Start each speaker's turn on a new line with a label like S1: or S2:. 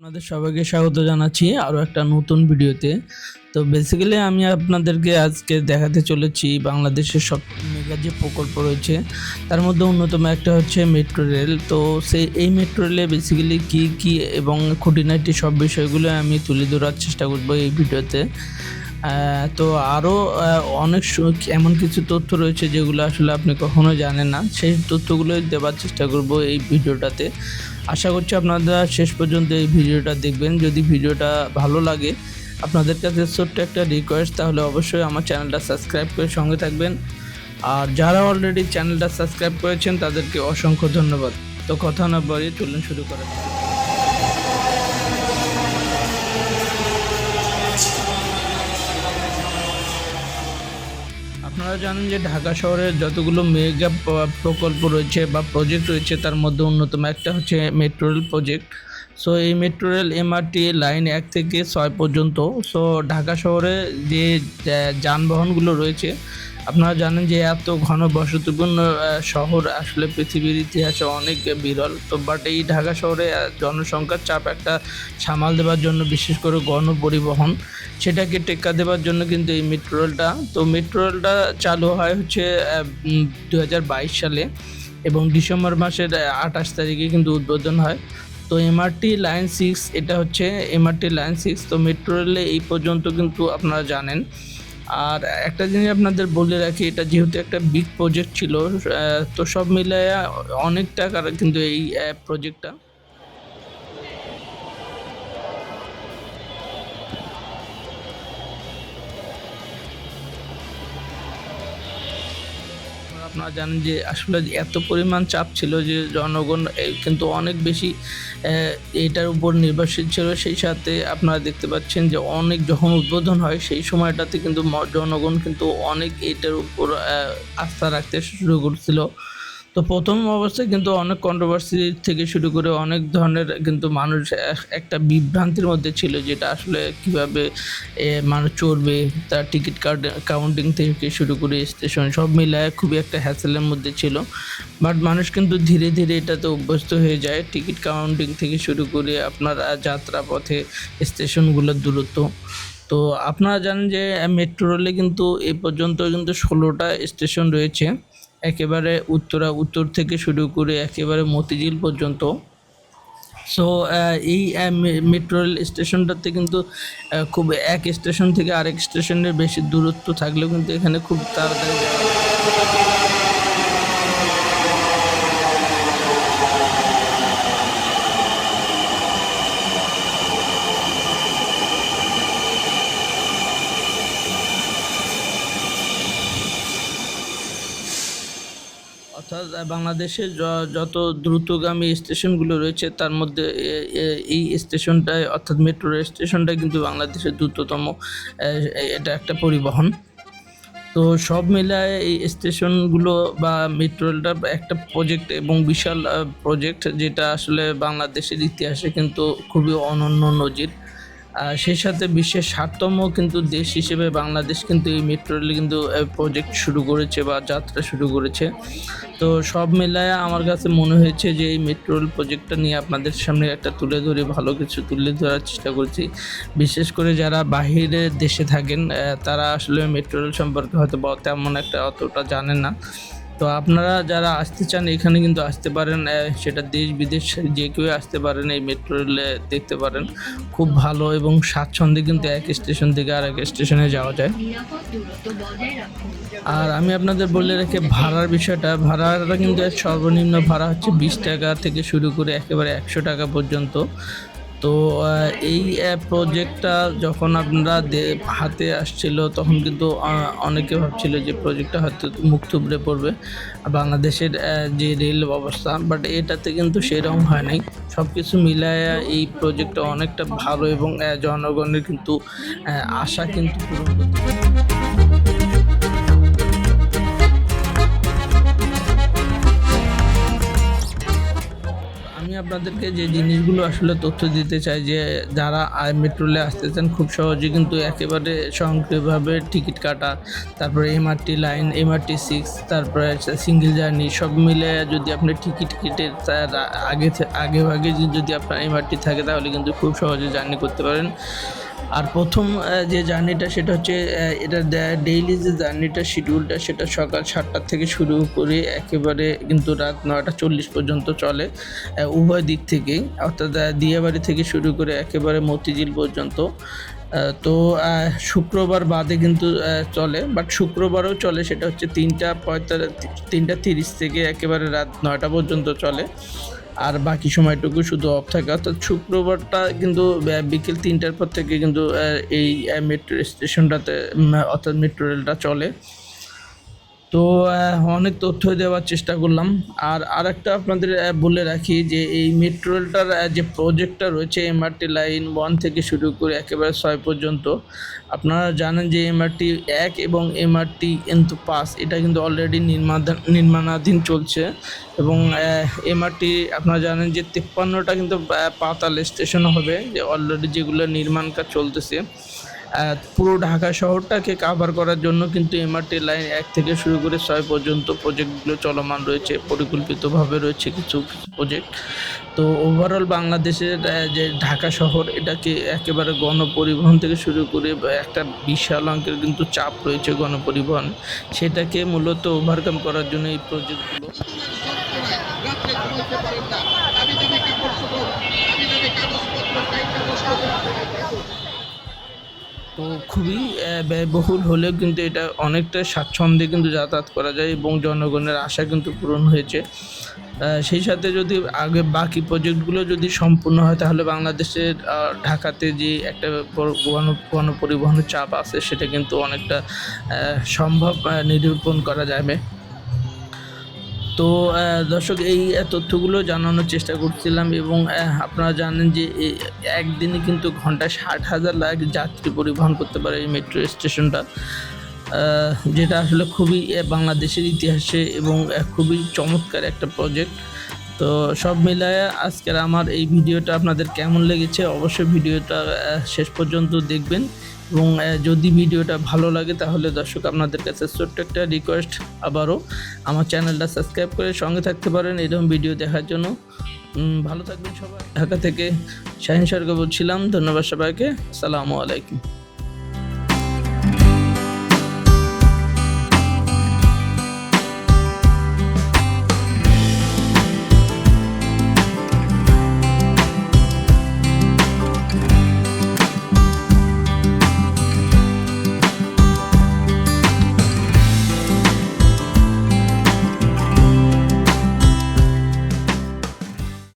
S1: আপনাদের সবাইকে স্বাগত জানাচ্ছি আরও একটা নতুন ভিডিওতে। তো বেসিক্যালি আমি আপনাদেরকে আজকে দেখাতে চলেছি বাংলাদেশের সব মেগা যে প্রকল্প রয়েছে তার মধ্যে অন্যতম একটা হচ্ছে মেট্রো রেল। তো এই মেট্রো রেলে বেসিক্যালি কী এবং খুঁটিনাটি সব বিষয়গুলো আমি তুলে ধরার চেষ্টা করবো এই ভিডিওতে। তো আরও অনেক এমন কিছু তথ্য রয়েছে যেগুলো আসলে আপনি কখনো জানেন না, সেই তথ্যগুলোই দেওয়ার চেষ্টা করব এই ভিডিওটাতে। আশা করছি আপনারা শেষ পর্যন্ত এই ভিডিওটা দেখবেন। যদি ভিডিওটা ভালো লাগে, আপনাদের কাছে ছোট্ট একটা রিকোয়েস্ট, তাহলে অবশ্যই আমার চ্যানেলটা সাবস্ক্রাইব করে সঙ্গে থাকবেন। আর যারা অলরেডি চ্যানেলটা সাবস্ক্রাইব করেছেন তাদেরকে অসংখ্য ধন্যবাদ। তো কথা না বাড়িয়ে চলুন শুরু করা যাক। আপনারা জানেন যে ঢাকা শহরের যতগুলো মেগা প্রকল্প রয়েছে বা প্রজেক্ট রয়েছে তার মধ্যে অন্যতম একটা হচ্ছে মেট্রো রেল প্রজেক্ট। সো এই মেট্রো রেল এমআরটি লাইন 1 থেকে 6 পর্যন্ত। সো ঢাকা শহরে যে যানবাহনগুলো রয়েছে, আপনারা জানেন যে এত ঘনবসতিপূর্ণ শহর আসলে পৃথিবীর ইতিহাসে অনেক বিরল। তো বাট এই ঢাকা শহরে জনসংখ্যার চাপ একটা সামাল দেওয়ার জন্য, বিশেষ করে গণপরিবহন সেটাকে টেক্কা দেওয়ার জন্য কিন্তু এই মেট্রো রেলটা চালু হয় হচ্ছে 2022 সালে এবং ডিসেম্বর মাসের 28 তারিখে কিন্তু উদ্বোধন হয়। তো এমআরটি লাইন 6, এটা হচ্ছে এমআরটি লাইন 6। তো মেট্রো রেলে এই পর্যন্ত কিন্তু আপনারা জানেন। আর একটা জিনিস আপনাদের বলে রাখি, এটা যেহেতু একটা বিগ প্রজেক্ট ছিল, তো সব মিলায়া অনেক টাকার কিন্তু এই প্রজেক্টটা। আপনারা জানেন যে আসলে এত পরিমাণ চাপ ছিল যে জনগণ কিন্তু অনেক বেশি এটার উপর নির্ভরশীল ছিল। সেই সাথে আপনারা দেখতে পাচ্ছেন যে অনেক যখন উদ্বোধন হয় সেই সময়টাতে কিন্তু জনগণ কিন্তু অনেক এটার উপর আস্থা রাখতে শুরু করছিল। তো প্রথম অবস্থায় কিন্তু অনেক কন্ট্রোভার্সি থেকে শুরু করে অনেক ধরনের কিন্তু মানুষ একটা বিভ্রান্তির মধ্যে ছিল, যেটা আসলে কীভাবে মানুষ চড়বে, তার টিকিট কাউন্টিং থেকে শুরু করে স্টেশন সব মিলায় খুবই একটা হ্যাসেলের মধ্যে ছিল। বাট মানুষ কিন্তু ধীরে ধীরে এটাতে অভ্যস্ত হয়ে যায়, টিকিট কাউন্টিং থেকে শুরু করে আপনার যাত্রাপথে স্টেশনগুলোর দূরত্ব। তো আপনারা জানেন যে মেট্রো রেলে কিন্তু এ পর্যন্ত কিন্তু 16টা স্টেশন রয়েছে, একেবারে উত্তর থেকে শুরু করে একেবারে মতিঝিল পর্যন্ত। সো এই মেট্রো রেল স্টেশনটাতে কিন্তু খুব এক স্টেশন থেকে আরেক স্টেশনের বেশি দূরত্ব থাকলেও কিন্তু এখানে খুব তাড়াতাড়ি অর্থাৎ বাংলাদেশের যত দ্রুতগামী স্টেশনগুলো রয়েছে তার মধ্যে এই স্টেশনটায়, অর্থাৎ মেট্রো রেল স্টেশনটা কিন্তু বাংলাদেশের দ্রুততম এটা একটা পরিবহন। তো সব মিলায় এই স্টেশনগুলো বা মেট্রো রেলটা একটা প্রজেক্ট এবং বিশাল প্রজেক্ট, যেটা আসলে বাংলাদেশের ইতিহাসে কিন্তু খুবই অনন্য নজির। সেই সাথে বিশ্বের 60তম কিন্তু দেশ হিসেবে বাংলাদেশ কিন্তু এই মেট্রো রেল কিন্তু প্রজেক্ট শুরু করেছে বা যাত্রা শুরু করেছে। তো সব মিলায় আমার কাছে মনে হয়েছে যে এই মেট্রো রেল প্রজেক্টটা নিয়ে আপনাদের সামনে একটা তুলে ধরে ভালো কিছু তুলে ধরার চেষ্টা করছি। বিশেষ করে যারা বাহিরের দেশে থাকেন তারা আসলে মেট্রো রেল সম্পর্কে হয়তো তেমন একটা অতটা জানেন না। তো আপনারা যারা আসতে চান এখানে কিন্তু আসতে পারেন, সেটা দেশ বিদেশ যে কেউ আসতে পারেন, এই মেট্রো রেলে দেখতে পারেন। খুব ভালো এবং স্বাচ্ছন্দ্যে কিন্তু এক স্টেশন থেকে আরেক স্টেশনে যাওয়া যায়। আর আমি আপনাদের বলে রেখে ভাড়ার বিষয়টা, ভাড়াটা কিন্তু সর্বনিম্ন ভাড়া হচ্ছে 20 টাকা থেকে শুরু করে একেবারে 100 টাকা পর্যন্ত। তো এই প্রজেক্টটা যখন আপনারা হাতে আসছিল তখন কিন্তু অনেকে ভাবছিল যে প্রজেক্টটা হয়তো মুখ থুবড়ে পড়বে বাংলাদেশের যে রেল অবস্থা, বাট এটাতে কিন্তু সেরকম হয় নাই। সব কিছু মিলায় এই প্রজেক্টটা অনেকটা ভালো এবং জনগণের কিন্তু আশা কিন্তু পূরণ করতে পারে। আমি আপনাদেরকে যে জিনিসগুলো আসলে তথ্য দিতে চাই যে যারা মেট্রো রেলে আসতে চান খুব সহজে কিন্তু একেবারে স্বয়ংক্রিয়ভাবে টিকিট কাটা, তারপরে এমআরটি লাইন, MRT 6, তারপরে সিঙ্গেল জার্নি সব মিলে যদি আপনি টিকিট কেটে তার আগে যদি আপনার এমআরটি থাকে তাহলে কিন্তু খুব সহজে জার্নি করতে পারেন। আর প্রথম যে জার্নিটা সেটা হচ্ছে এটা ডেইলি যে জার্নিটা শিডিউলটা সেটা সকাল 7টা থেকে শুরু করে একেবারে কিন্তু রাত 9টা 40 পর্যন্ত চলে উভয় দিক থেকেই, অর্থাৎ দিয়াবাড়ি থেকে শুরু করে একেবারে মতিঝিল পর্যন্ত। তো শুক্রবার বাদে কিন্তু চলে, বাট শুক্রবারও চলে, সেটা হচ্ছে 3:30 থেকে একেবারে রাত 9টা পর্যন্ত চলে। আর বাকি সময়টুকু শুধু অফ থাকে, অর্থাৎ শুক্রবারটা কিন্তু বিকেল 3টার পর থেকে কিন্তু এই মেট্রো স্টেশনটাতে অর্থাৎ মেট্রো রেলটা চলে। তো অনেক তথ্য দেওয়ার চেষ্টা করলাম। আর আরেকটা আপনাদের বলে রাখি যে এই মেট্রো রেলটার যে প্রজেক্টটা রয়েছে MRT লাইন 1 থেকে শুরু করে একেবারে 6 পর্যন্ত, আপনারা জানেন যে MRT 1 এবং MRT5 এটা কিন্তু অলরেডি নির্মাণাধীন চলছে। এবং MRT আপনারা জানেন যে 53টা কিন্তু পাতাল স্টেশন হবে, যে অলরেডি যেগুলো নির্মাণ কাজ চলতেছে। পুরো ঢাকা শহরটাকে কাভার করার জন্য কিন্তু MRT লাইন 1 থেকে শুরু করে 6 পর্যন্ত প্রজেক্টগুলো চলমান রয়েছে, পরিকল্পিতভাবে রয়েছে কিছু প্রজেক্ট। তো ওভারঅল বাংলাদেশের যে ঢাকা শহর এটাকে একেবারে গণপরিবহন থেকে শুরু করে একটা বিশাল অঙ্কের কিন্তু চাপ রয়েছে গণপরিবহন, সেটাকে মূলত ওভারকাম করার জন্য এই প্রজেক্টগুলো। তো খুবই ব্যয়বহুল হলেও কিন্তু এটা অনেকটা স্বাচ্ছন্দ্যে কিন্তু যাতায়াত করা যায় এবং জনগণের আশা কিন্তু পূরণ হয়েছে। সেই সাথে যদি আগে বাকি প্রজেক্টগুলো যদি সম্পূর্ণ হয় তাহলে বাংলাদেশের ঢাকাতে যে একটা গণপরিবহনের চাপ আছে সেটা কিন্তু অনেকটা সম্ভব নিরূপণ করা যাবে। তো দর্শক এই তথ্যগুলো জানানোর চেষ্টা করছিলাম। এবং আপনারা জানেন যে একদিনে কিন্তু ঘন্টায় 60,000 যাত্রী পরিবহন করতে পারে এই মেট্রো স্টেশনটা, যেটা আসলে খুবই বাংলাদেশের ইতিহাসে এবং খুবই চমৎকার একটা প্রজেক্ট। তো সব মিলায়ে আজকের আমার এই ভিডিওটা আপনাদের কেমন লেগেছে অবশ্যই ভিডিওটা শেষ পর্যন্ত দেখবেন। এবং যদি ভিডিওটা ভালো লাগে তাহলে দর্শক আপনাদের কাছে ছোট্ট একটা রিকোয়েস্ট, আবারও আমার চ্যানেলটা সাবস্ক্রাইব করে সঙ্গে থাকতে পারেন এরকম ভিডিও দেখার জন্য। ভালো থাকবেন সবাই। ঢাকা থেকে শাহিন সরকার বলছিলাম। ধন্যবাদ সবাইকে। আসসালামু আলাইকুম।